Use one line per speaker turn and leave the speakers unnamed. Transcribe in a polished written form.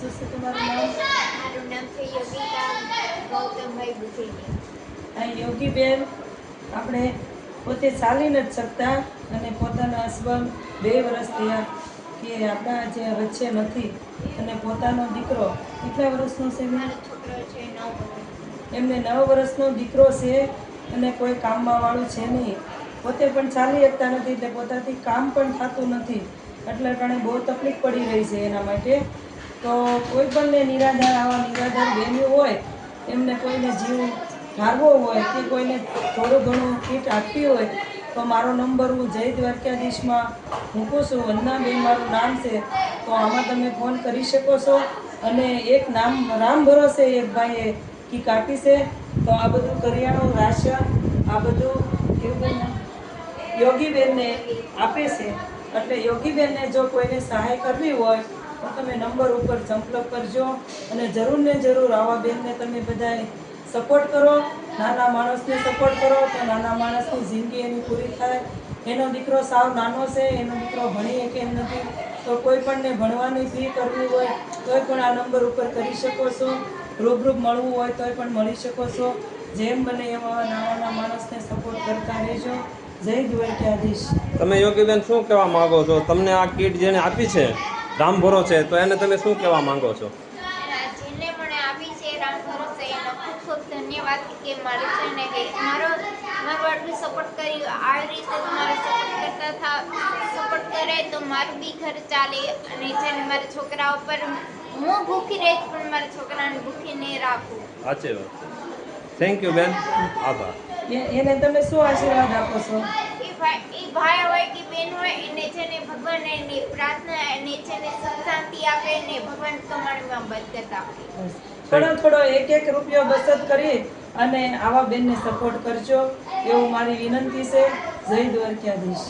શું છે તમારું નામ?
મારું નામ છે યોગિતા ગૌતમભાઈ બુધેલિયા.
આ યોગીબેન આપણે પોતે ચાલી નથી શકતા અને પોતાના હસબન્ડ 2 વર્ષ થયા કે આપણા જે વચ્ચે નથી અને પોતાનો દીકરો કેટલા વર્ષનો છે?
મારો છોકરો છે 9 વર્ષ.
એમને 9 વર્ષનો દીકરો છે અને કોઈ કામમાં વાળું છે નહીં. પોતે પણ ચાલી શકતા નથી એટલે પોતાથી કામ પણ થતું નથી એટલે અટાણે બહુ તકલીફ પડી રહી છે એના માટે. તો કોઈ પણને નિરાધાર આવા નિરાધાર બહેનો હોય એમને કોઈને જીવ ધારવો હોય કે કોઈને થોડું ઘણું કીટ આપવી હોય તો મારો નંબર હું જય દ્વારકાધીશમાં મૂકું છું. વંદનાબેન મારું નામ છે. તો આમાં તમે ફોન કરી શકો છો. અને એક નામ રામ ભરોસે એક ભાઈએ કી કાઢી છે. તો આ બધું કરિયાણું રાશન આ બધું યોગીબેનને આપે છે. એટલે યોગીબેનને જો કોઈને સહાય કરવી હોય તો તમે નંબર ઉપર સંપર્ક કરજો અને જરૂર ને જરૂર આવા બેનને તમે બધાએ સપોર્ટ કરો. નાના માણસને સપોર્ટ કરો તો નાના માણસની જિંદગી એની પૂરી થાય. એનો દીકરો સાવ નાનો છે, એનો દીકરો ભણી શકે એમ નથી. તો કોઈ પણને ભણવાની ફી કરવી હોય તોય પણ આ નંબર ઉપર કરી શકો છો. રૂબરૂ મળવું હોય તોય પણ મળી શકો છો. જેમ બને એવા નાના માણસને સપોર્ટ કરતા રહેજો. જય દ્વારકાધીશ.
તમે યોગીબેન શું કહેવા માંગો છો? તમને આ કીટ જેને આપી છે રામ ભરોસે, તો એને તમે શું કહેવા માંગો છો?
જેને મને આપી છે રામ ભરોસે એનો ખૂબ ખૂબ ધન્યવાદ કે મારે છે ને કે મારો આટલું સપોર્ટ કર્યું. આવી રીતે મારો સપોર્ટ કરે તો મારું બી ઘર ચાલે અને જેને મારા છોકરા ઉપર હું ભૂખી રહીશ પણ મારા છોકરાને ભૂખી નહીં રાખું.
સાચી વાત. થેન્ક યુ બેન, આભાર.
એને તમે શું આશીર્વાદ આપો છો?
એ ભાઈ હોય કે બેન હોય એને છે ને ભગવાન એની પ્રાર્થના એને છે ને સુખ શાંતિ આપે ને ભગવાન કમાણીમાં બરકત આપે.
થોડો એક રૂપિયો બચત કરી અને આવા બેનને સપોર્ટ કરજો એવું મારી વિનંતી છે. જય દ્વારકાધીશ.